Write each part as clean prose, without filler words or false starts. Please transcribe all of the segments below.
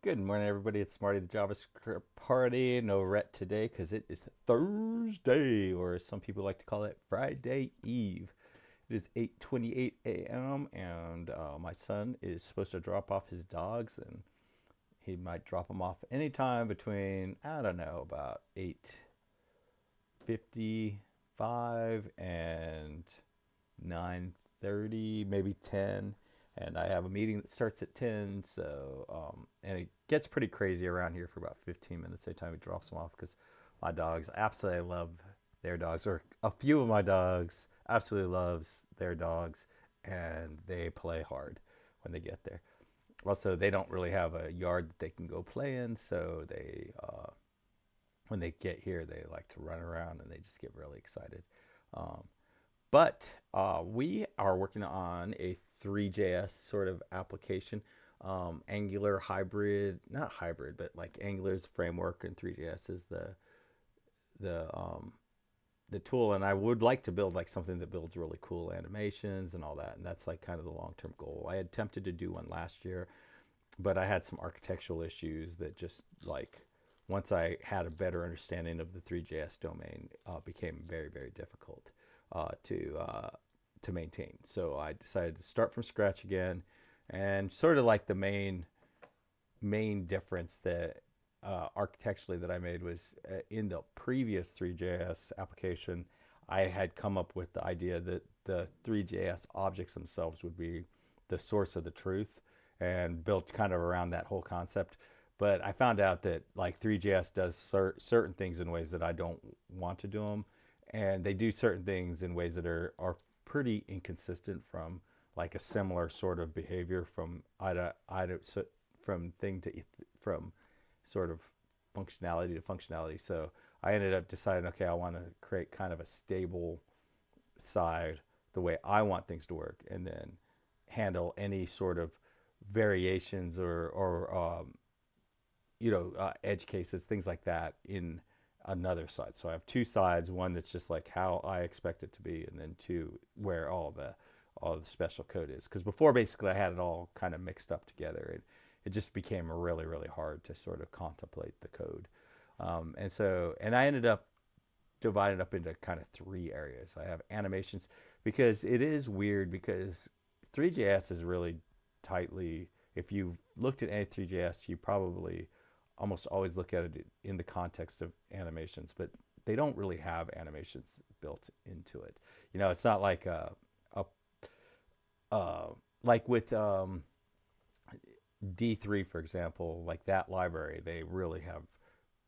Good morning, everybody. It's Marty, the JavaScript party. No Rhett today because it is Thursday, or as some people like to call it, Friday Eve. It is 8:28 a.m. and my son is supposed to drop off his dogs, and he might drop them off anytime between I don't know about 8:55 and 9:30, maybe 10. And I have a meeting that starts at 10. And it gets pretty crazy around here for about 15 minutes every time he drops them off because my dogs absolutely love their dogs, or a few of my dogs absolutely loves their dogs, and they play hard when they get there. Also, they don't really have a yard that they can go play in, so when they get here, they like to run around and they just get really excited. Um, but we are working on a Three.js sort of application, Angular hybrid, not hybrid, but like Angular's framework and Three.js is the um, the tool. And I would like to build like something that builds really cool animations and all that. And that's like kind of the long term goal. I had attempted to do one last year, but I had some architectural issues that just like once I had a better understanding of the Three.js domain, became very difficult to maintain. So I decided to start from scratch again, and sort of like the main difference that architecturally that I made was in the previous Three.js application, I had come up with the idea that the Three.js objects themselves would be the source of the truth, and built kind of around that whole concept. But I found out that like Three.js does certain things in ways that I don't want to do them, and they do certain things in ways that are pretty inconsistent from like a similar sort of behavior from from thing to from sort of functionality to functionality. So I ended up deciding, okay, I want to create kind of a stable side the way I want things to work, and then handle any sort of variations or edge cases, things like that in another side. So I have two sides: one that's just like how I expect it to be, and then two where all the special code is. Because before, basically, I had it all kind of mixed up together. It just became really hard to sort of contemplate the code. And I ended up divided up into kind of three areas. I have animations because it is weird because Three.js is really tightly. If you looked at any Three.js, you probably almost always look at it in the context of animations, but they don't really have animations built into it. It's not like a uh, like with D3, for example, like that library, they really have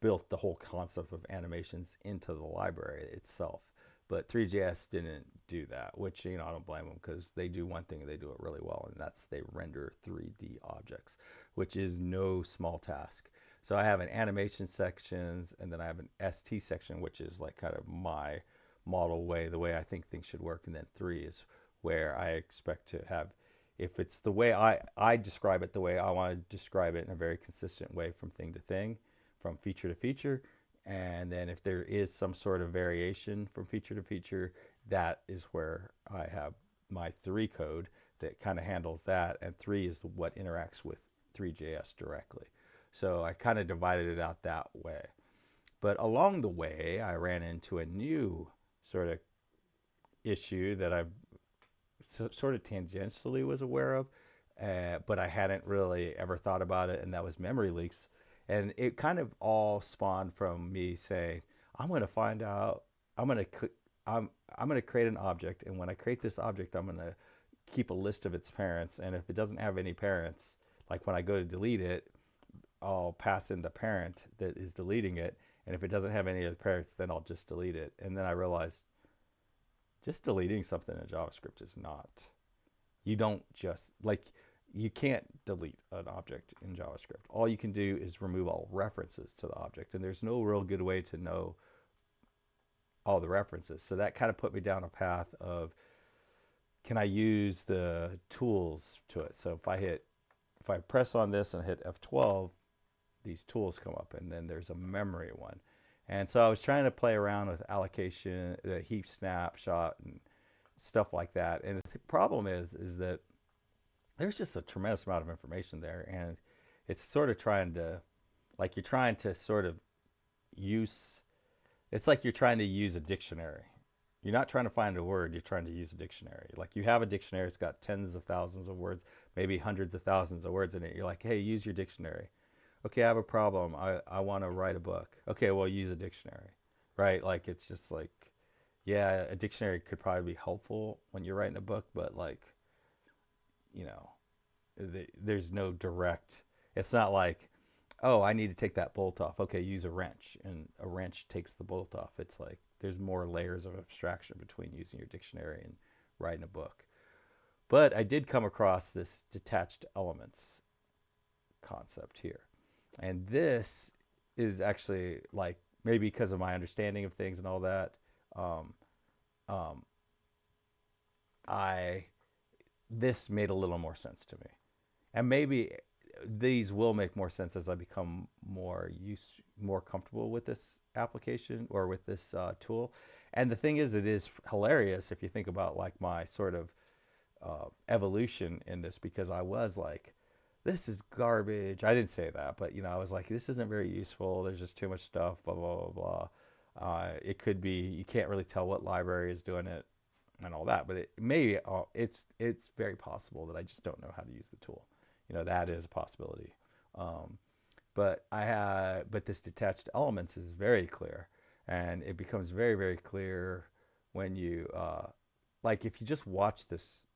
built the whole concept of animations into the library itself. But Three.js didn't do that, which I don't blame them because they do one thing and they do it really well, and that's they render 3D objects, which is no small task. So I have an animation sections, and then I have an ST section, which is like kind of my model way, the way I think things should work, and then three is where I expect to have, if it's the way I describe it, the way I want to describe it in a very consistent way from thing to thing, from feature to feature. And then if there is some sort of variation from feature to feature, that is where I have my three code that kind of handles that. And three is what interacts with Three.js directly. So I kind of divided it out that way. But along the way, I ran into a new sort of issue that I sort of tangentially was aware of, but I hadn't really ever thought about it, and that was memory leaks. And it kind of all spawned from me saying, I'm going to find out, I'm going to, I'm going to create an object, and when I create this object, I'm going to keep a list of its parents, and if it doesn't have any parents, like when I go to delete it, I'll pass in the parent that is deleting it, and if it doesn't have any of the parents, then I'll just delete it. And then I realized just deleting something in JavaScript is not. You don't just like you can't delete an object in JavaScript. All you can do is remove all references to the object, and there's no real good way to know all the references. So that kind of put me down a path of, can I use the tools to it? So if I press on this and hit F12, these tools come up, and then there's a memory one. And so I was trying to play around with allocation, the heap snapshot, and stuff like that. And the problem is that there's just a tremendous amount of information there, and it's sort of trying to, like you're trying to sort of use, it's like you're trying to use a dictionary. You're not trying to find a word, you're trying to use a dictionary. Like you have a dictionary, it's got tens of thousands of words, maybe hundreds of thousands of words in it. You're like, hey, use your dictionary. Okay, I have a problem. I want to write a book. Okay, well, use a dictionary, right? Like it's just like, yeah, a dictionary could probably be helpful when you're writing a book, but like, you know, there's no direct, it's not like, oh, I need to take that bolt off. Okay, use a wrench, and a wrench takes the bolt off. It's like there's more layers of abstraction between using your dictionary and writing a book. But I did come across this detached elements concept here. And this is actually like maybe because of my understanding of things and all that, um, um, I this made a little more sense to me. And maybe these will make more sense as I become more comfortable with this application or with this tool. And the thing is, it is hilarious if you think about like my sort of evolution in this, because I was like, this is garbage. I didn't say that, but I was like, this isn't very useful. There's just too much stuff. Blah blah blah blah. It could be you can't really tell what library is doing it and all that, but it's very possible that I just don't know how to use the tool. That is a possibility. Um, but this detached elements is very clear, and it becomes very very clear when you like if you just watch this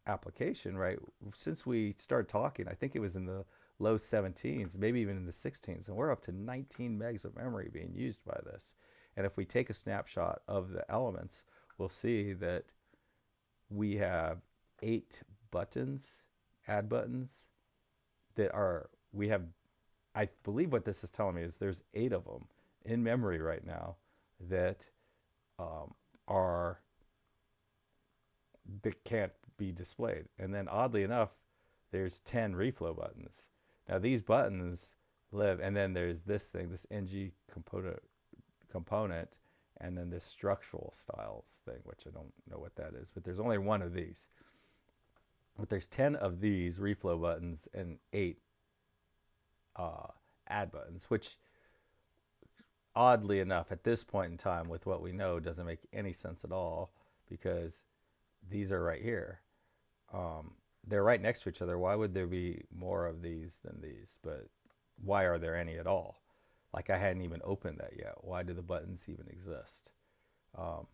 application, right? Since we started talking, I think it was in the low 17s, maybe even in the 16s, and we're up to 19 megs of memory being used by this. And if we take a snapshot of the elements, we'll see that we have 8 buttons, add buttons, that are, we have, I believe what this is telling me is there's 8 of them in memory right now that are that can't be displayed. And then oddly enough, there's 10 reflow buttons. Now these buttons live, and then there's this thing, this ng component, and then this structural styles thing, which I don't know what that is, but there's only one of these. But there's 10 of these reflow buttons and 8 uh, add buttons, which oddly enough, at this point in time, with what we know, doesn't make any sense at all, because these are right here. Um, they're right next to each other. Why would there be more of these than these? But why are there any at all? Like I hadn't even opened that yet. Why do the buttons even exist? Um,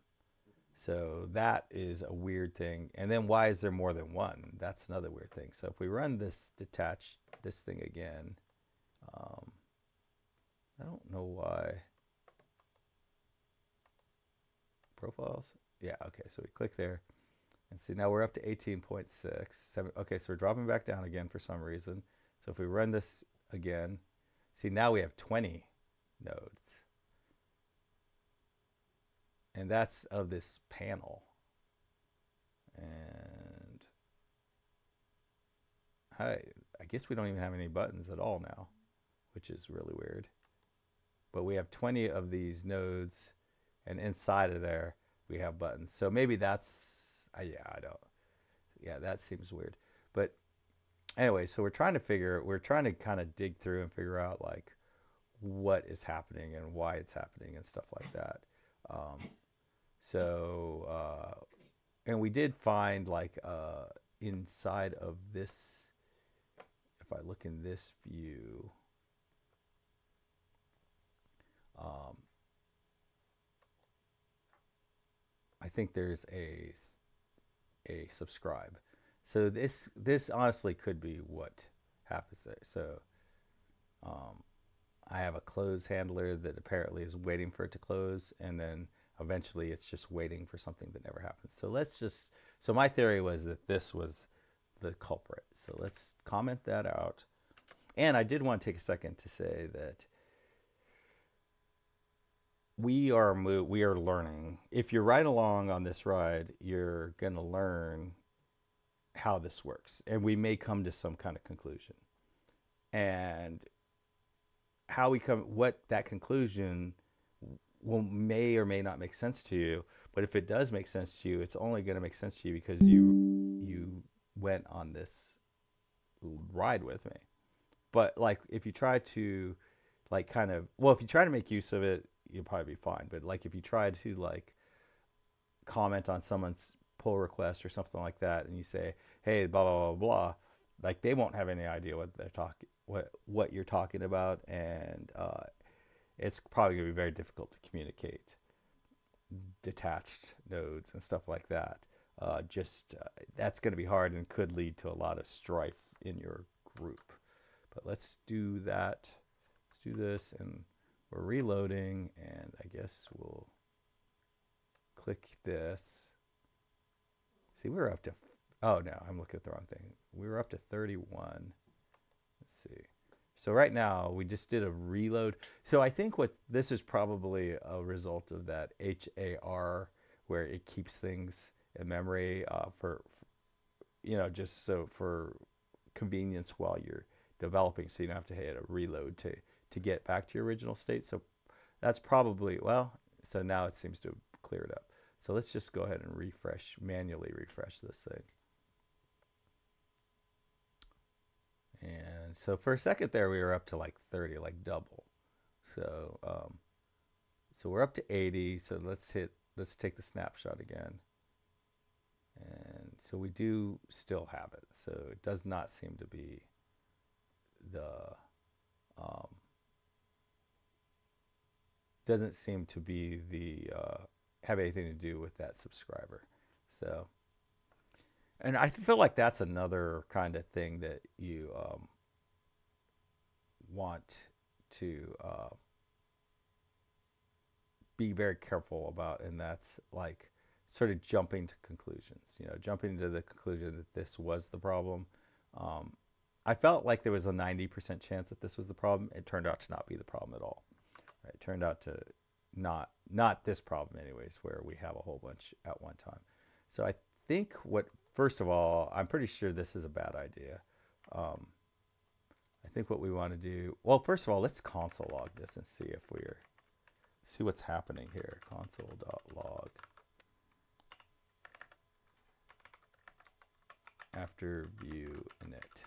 so that is a weird thing. And then why is there more than one? That's another weird thing. So if we run this thing again, um, I don't know why. Profiles? Yeah, okay, so we click there. And see, now we're up to 18.6. Okay, so we're dropping back down again for some reason. So if we run this again, see, now we have 20 nodes. And that's of this panel. And I guess we don't even have any buttons at all now, which is really weird. But we have 20 of these nodes, and inside of there, we have buttons. So maybe that's, yeah, I don't, yeah, that seems weird. But anyway, so we're trying to kind of dig through and figure out like what is happening and why it's happening and stuff like that. Um, and we did find like inside of this, if I look in this view, um, I think there's a subscribe. So this honestly could be what happens there. So um, I have a close handler that apparently is waiting for it to close, and then eventually it's just waiting for something that never happens. So my theory was that this was the culprit. So let's comment that out. And I did want to take a second to say that we are learning. If you're right along on this ride, you're going to learn how this works, and we may come to some kind of conclusion. And what that conclusion may or may not make sense to you. But if it does make sense to you, it's only going to make sense to you because you went on this ride with me. But like if you try to like kind of, well, if you try to make use of it, you'll probably be fine. But like if you try to like comment on someone's pull request or something like that, and you say, "Hey, blah blah blah blah," like they won't have any idea what they're talking, what you're talking about, and it's probably gonna be very difficult to communicate detached nodes and stuff like that. Just that's going to be hard and could lead to a lot of strife in your group. But let's do that. Let's do this, and we're reloading, and I guess we'll click this. See, we're up to, oh no, I'm looking at the wrong thing. We were up to 31. Let's see. So right now we just did a reload. So I think what this is probably a result of that HAR, where it keeps things in memory for just so for convenience while you're developing, so you don't have to hit a reload to get back to your original state. So that's probably, well, so now it seems to have cleared up. So let's just go ahead and manually refresh this thing. And so for a second there, we were up to like 30, like double. So so we're up to 80. So let's take the snapshot again. And so we do still have it. So it does not seem to be the doesn't seem to be the have anything to do with that subscriber. So, and I feel like that's another kind of thing that you want to be very careful about, and that's like sort of jumping to conclusions. Jumping to the conclusion that this was the problem. I felt like there was a 90% chance that this was the problem. It turned out to not be the problem at all. It turned out to not this problem anyways, where we have a whole bunch at one time. So I think first of all, I'm pretty sure this is a bad idea. I think what we want to do, well, first of all, let's console log this and see what's happening here. Console.log after view init,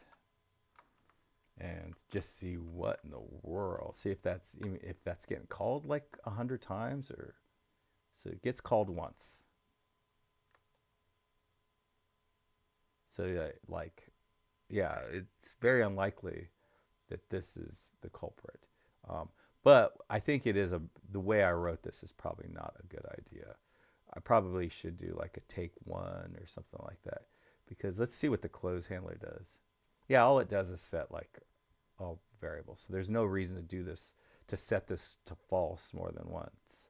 and just see what in the world. See if that's getting called like 100 times, or so it gets called once. So yeah, it's very unlikely that this is the culprit. But I think the way I wrote this is probably not a good idea. I probably should do like a take one or something like that, because let's see what the close handler does. Yeah, all it does is set like all variables. So there's no reason to do this, to set this to false more than once.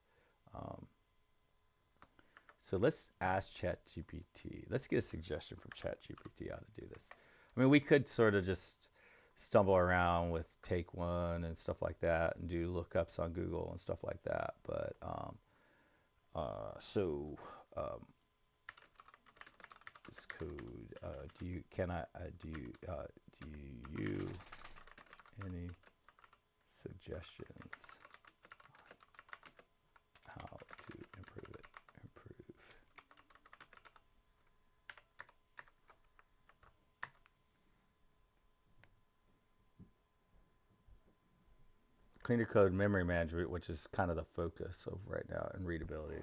So let's ask ChatGPT. Let's get a suggestion from ChatGPT how to do this. I mean, we could sort of just stumble around with take one and stuff like that, and do lookups on Google and stuff like that. But this code. Do you any suggestions how to improve it? Cleaner code memory management, which is kind of the focus of right now, and readability.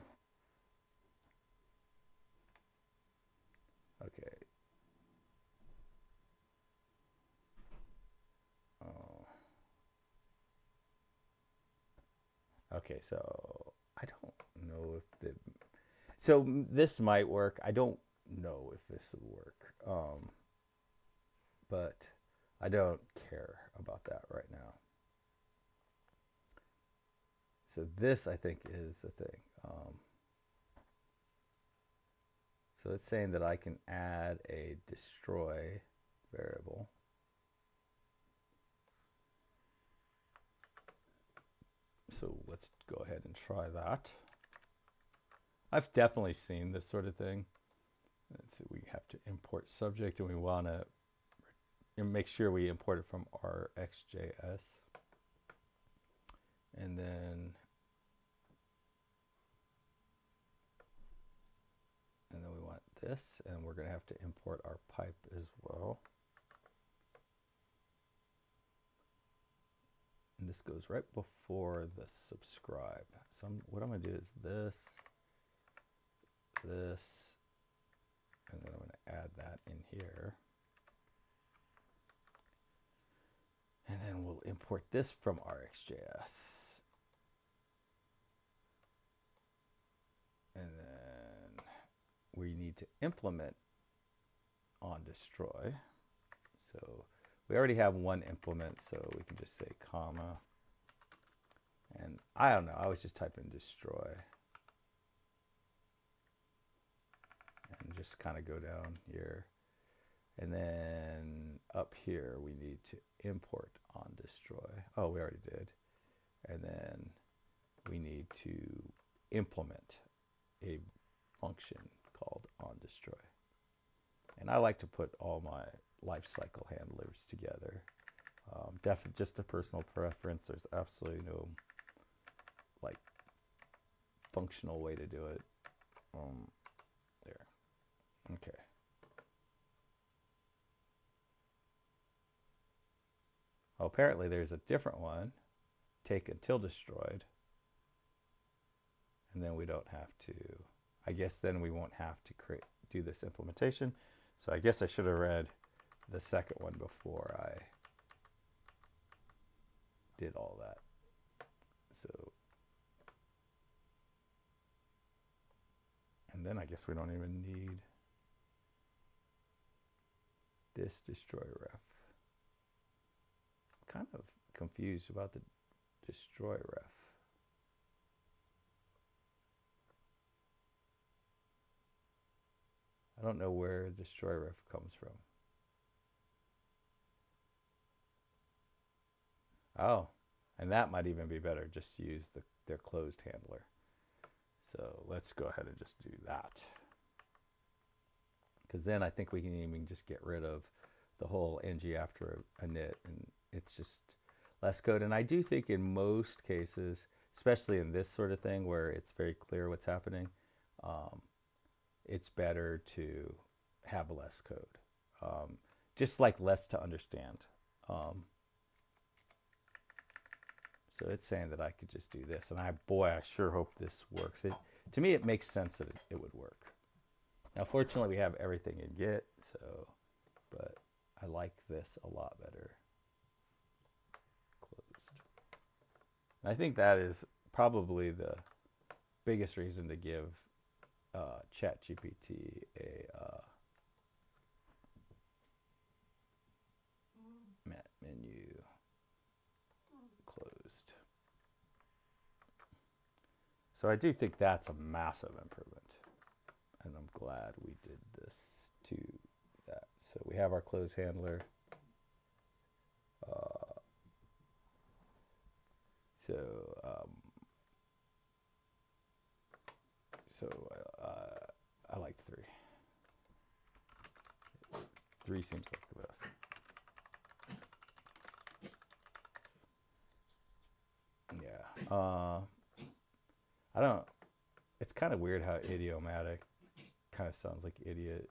Okay. Okay, so I don't know if so this might work. I don't know if this would work, but I don't care about that right now. So this, I think, is the thing. So it's saying that I can add a destroy variable. So let's go ahead and try that. I've definitely seen this sort of thing. So we have to import subject, and we want to make sure we import it from RxJS. And then we want this, and we're going to have to import our pipe as well. and this goes right before the subscribe. So what I'm going to do is this, and then I'm going to add that in here. And then we'll import this from RxJS. And then we need to implement on destroy. So we already have one implement, so we can just say comma. And I don't know, I was just typing destroy. And just kind of go down here. And then up here, we need to import on destroy. Oh, we already did. And then we need to implement a function called on destroy. And I like to put all my lifecycle handlers together. Definitely just a personal preference. There's absolutely no like functional way to do it. There. Okay. Oh, apparently there's a different one. Take until destroyed. And then we don't have to, I guess then we won't have to do this implementation. So I guess I should have read the second one before I did all that. So, and then I guess we don't even need this destroy ref. I'm kind of confused about the destroy ref. I don't know where destroy ref comes from. Oh, and that might even be better, just to use their closed handler. So let's go ahead and just do that. Because then I think we can even just get rid of the whole ng after a init, and it's just less code. And I do think in most cases, especially in this sort of thing where it's very clear what's happening, it's better to have less code. Just like less to understand. So it's saying that I could just do this, and I sure hope this works. To me, it makes sense that it would work. Now, fortunately, we have everything in Git, but I like this a lot better. Closed. And I think that is probably the biggest reason to give ChatGPT a menu closed. So I do think that's a massive improvement, and I'm glad we did this to that. So we have our close handler. I like 3. 3 seems like the best. Yeah. I don't. It's kind of weird how idiomatic kind of sounds like idiot.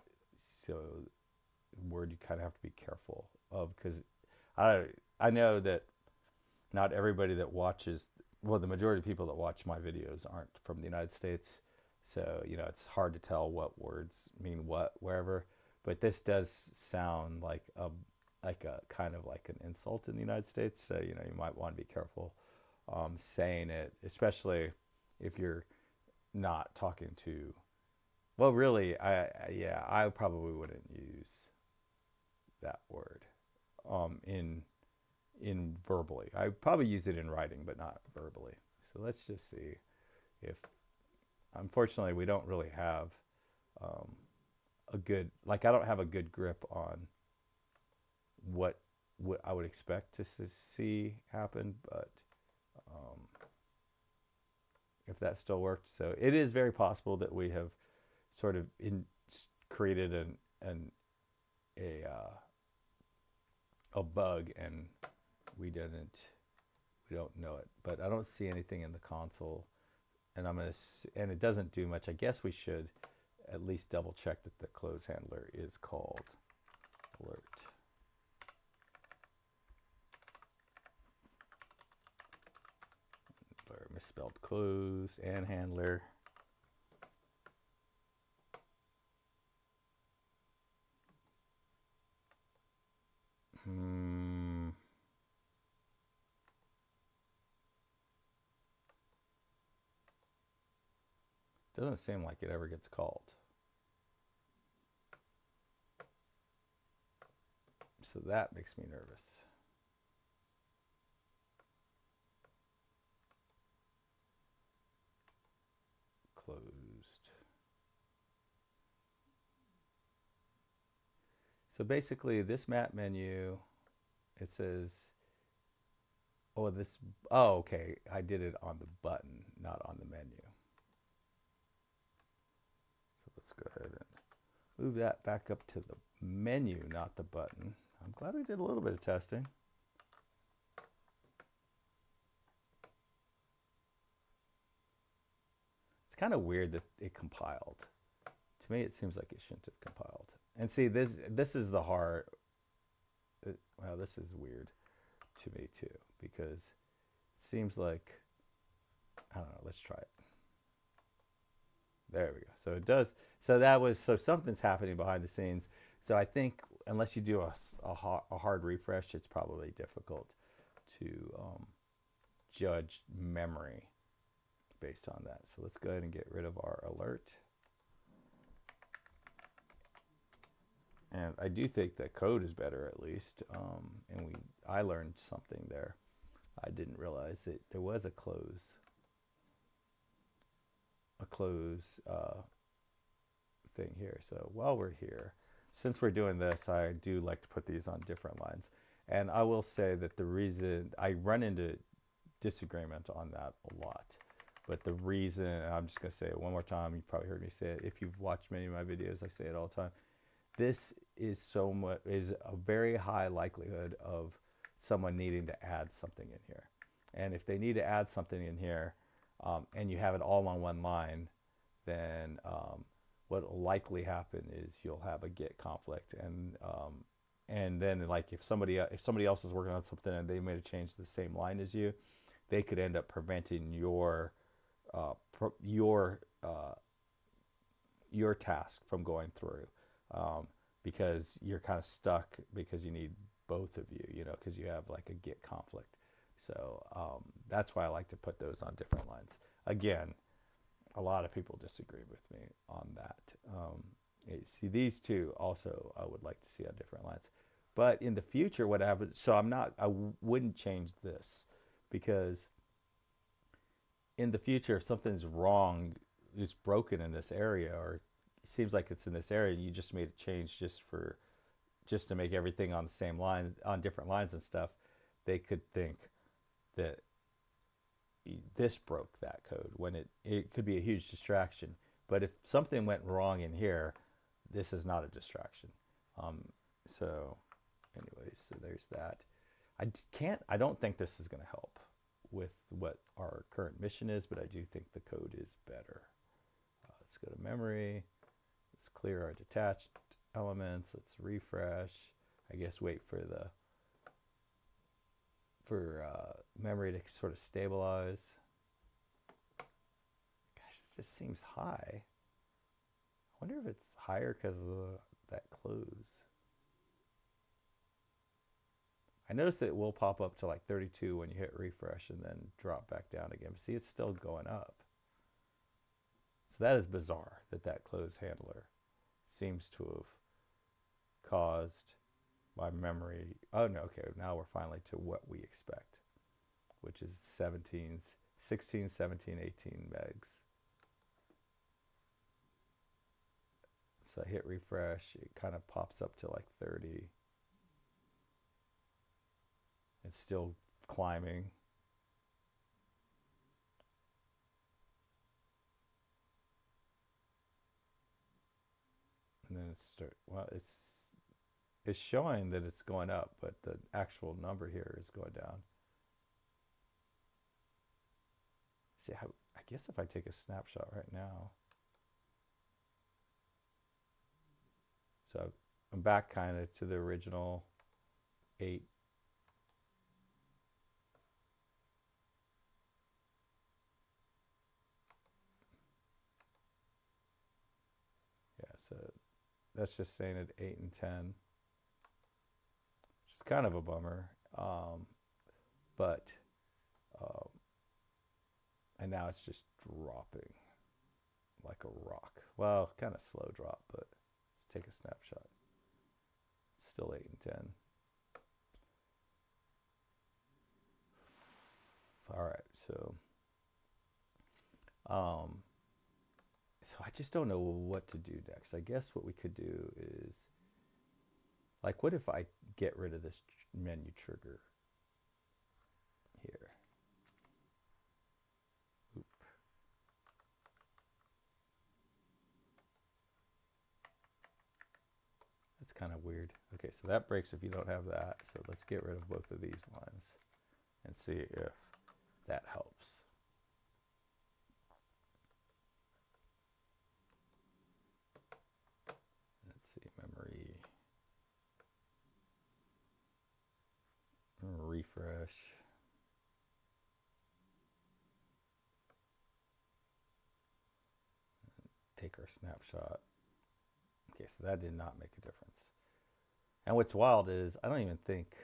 So word you kind of have to be careful of, because I know that not everybody that watches, well, the majority of people that watch my videos aren't from the United States. So, it's hard to tell what words mean what wherever. But this does sound like a kind of like an insult in the United States. So, you might want to be careful saying it, especially if you're not talking to, well, really, I probably wouldn't use that word in verbally. I probably use it in writing, but not verbally. So let's just see if, unfortunately, we don't really have a good, I don't have a good grip on what I would expect to see happen, but if that still worked. So it is very possible that we have sort of created a bug, and we don't know it. But I don't see anything in the console, and and it doesn't do much. I guess we should at least double check that the close handler is called alert. misspelled close and handler. Doesn't seem like it ever gets called. So that makes me nervous. Closed. So basically this map menu, it says, oh, okay, I did it on the button, not on the menu. So let's go ahead and move that back up to the menu, not the button. I'm glad we did a little bit of testing. It's kind of weird that it compiled. To me, it seems like it shouldn't have compiled. And see, this is the hard. Well, this is weird to me too, because it seems like, I don't know. Let's try it. There we go. So it does. So something's happening behind the scenes. So I think unless you do a hard refresh, it's probably difficult to judge memory based on that. So let's go ahead and get rid of our alert. And I do think that code is better, at least. And I learned something there. I didn't realize that there was a close thing here. So while we're here, since we're doing this, I do like to put these on different lines. And I will say that the reason I run into disagreement on that a lot. But the reason, and I'm just going to say it one more time, you probably heard me say it. If you've watched many of my videos, I say it all the time. This is a very high likelihood of someone needing to add something in here. And if they need to add something in here, and you have it all on one line, then what will likely happen is you'll have a get conflict, and then like if somebody else is working on something and they made a change to the same line as you, they could end up preventing your task from going through, because you're kind of stuck because you need both of you, because you have like a get conflict. So that's why I like to put those on different lines. Again, a lot of people disagree with me on that. See, these two also I would like to see on different lines. But in the future, what happens? So I wouldn't change this, because in the future, if something's wrong, is broken in this area, or it seems like it's in this area, and you just made a change just to make everything on the same line, on different lines and stuff, they could think that this broke that code, when it could be a huge distraction. But if something went wrong in here, this is not a distraction. So anyways, so there's that. I don't think this is going to help with what our current mission is, but I do think the code is better. Let's go to memory. Let's clear our detached elements. Let's refresh. I guess wait for memory to sort of stabilize. Gosh, this just seems high. I wonder if it's higher because of that close. I noticed that it will pop up to like 32 when you hit refresh and then drop back down again. But see, it's still going up. So that is bizarre that close handler seems to have caused my memory. Oh no, okay, now we're finally to what we expect, which is 16, 17, 18 megs. So I hit refresh, it kind of pops up to like 30. It's still climbing. And then it's showing that it's going up, but the actual number here is going down. See, I guess if I take a snapshot right now. So I'm back kind of to the original 8. So that's just saying at 8 and 10, which is kind of a bummer. But and now it's just dropping like a rock. Well, kind of slow drop, but let's take a snapshot. It's still 8 and 10. All right, so I just don't know what to do next. I guess what we could do is, like, what if I get rid of this menu trigger here? Oop. That's kind of weird. Okay, so that breaks if you don't have that. So let's get rid of both of these lines and see if that helps. Let's see, memory. Refresh. Take our snapshot. Okay, so that did not make a difference. And what's wild is I don't even think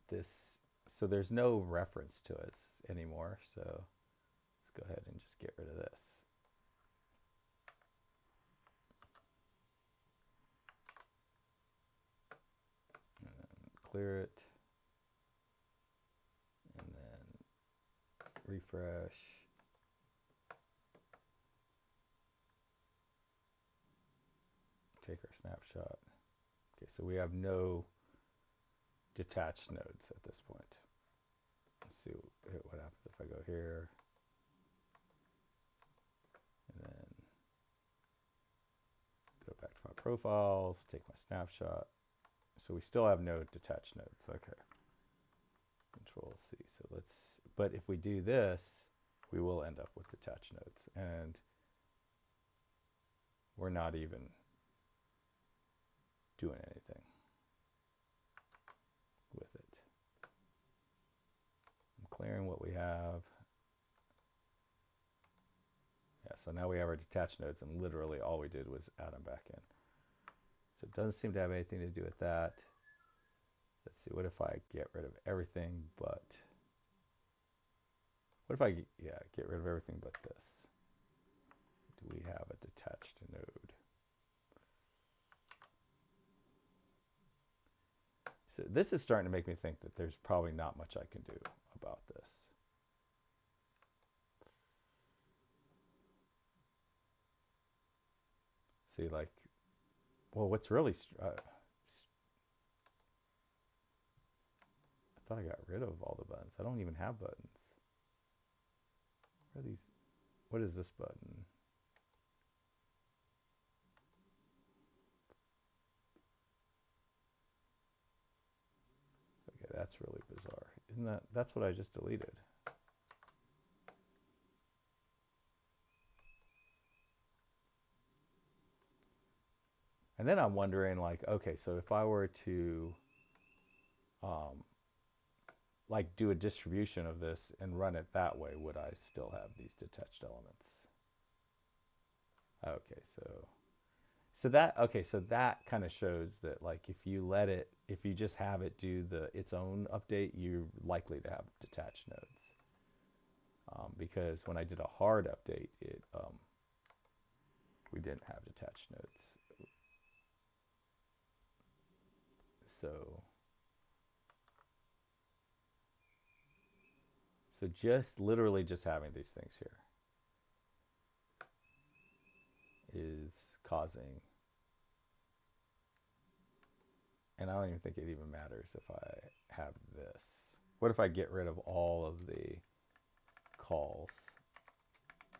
this, so there's no reference to it anymore. So let's go ahead and just get rid of this. And clear it. And then refresh. Take our snapshot. Okay, so we have no detached nodes at this point. Let's see what happens if I go here. And then go back to my profiles, take my snapshot. So we still have no detached nodes. Okay. Control C. So let's, but if we do this, we will end up with detached nodes. And we're not even doing anything with it. I'm clearing what we have. Yeah, so now we have our detached nodes, and literally all we did was add them back in. So it doesn't seem to have anything to do with that. Let's see, what if I get rid of everything but, what if I, get rid of everything but this? Do we have a detached node? So this is starting to make me think that there's probably not much I can do about this. See, like, well, what's really, I thought I got rid of all the buttons. I don't even have buttons. Where are these? What is this button? Okay, that's really bizarre. Isn't that, that's what I just deleted. And then I'm wondering, like, okay, so if I were to, like, do a distribution of this and run it that way, would I still have these detached elements? Okay, so that, okay, so that kind of shows that, like, if you let it, if you just have it do its own update, you're likely to have detached nodes. Because when I did a hard update, we didn't have detached nodes. So just literally just having these things here is causing, and I don't even think it even matters if I have this. What if I get rid of all of the calls,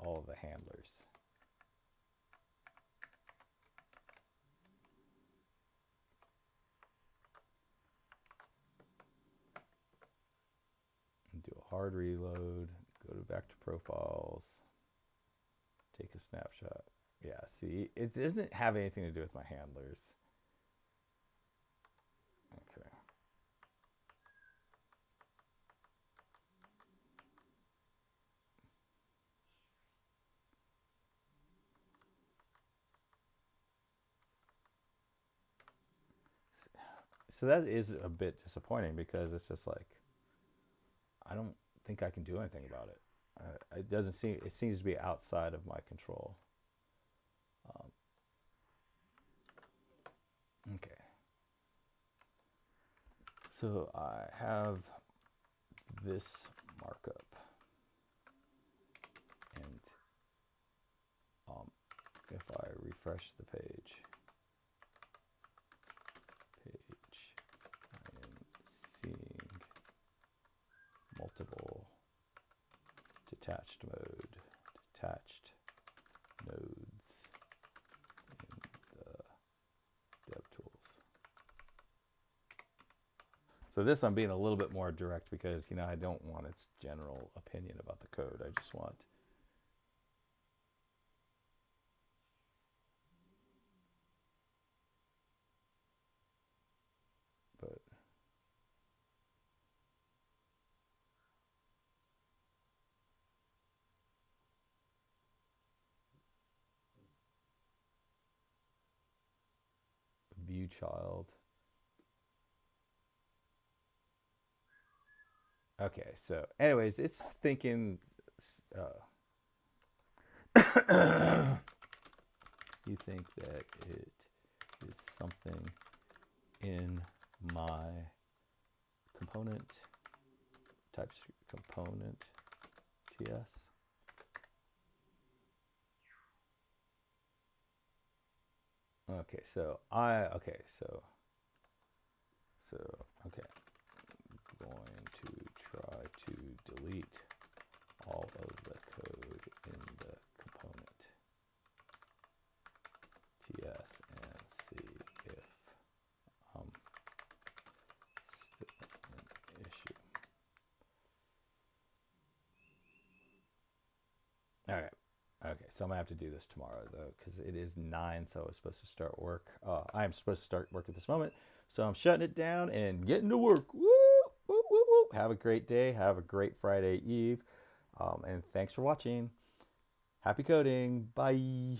all of the handlers? And do a hard reload, go back to profiles, take a snapshot. Yeah, see, it doesn't have anything to do with my handlers. Okay. So that is a bit disappointing because it's just like I don't think I can do anything about it. It doesn't seem. It seems to be outside of my control. Um, okay. So I have this markup, and if I refresh the page, I am seeing multiple detached nodes in the DevTools. So this I'm being a little bit more direct because, I don't want its general opinion about the code. I just want but view child. Okay, so anyways, it's thinking you think that it is something in my component types component TS. Okay, so okay, I'm going to try to delete all of the code in the component TS and see if still an issue. All right. Okay, so I'm gonna have to do this tomorrow though, because it is 9, so I was supposed to start work. I am supposed to start work at this moment, so I'm shutting it down and getting to work. Woo! Woo! Woo! Woo! Have a great day. Have a great Friday Eve, and thanks for watching. Happy coding. Bye.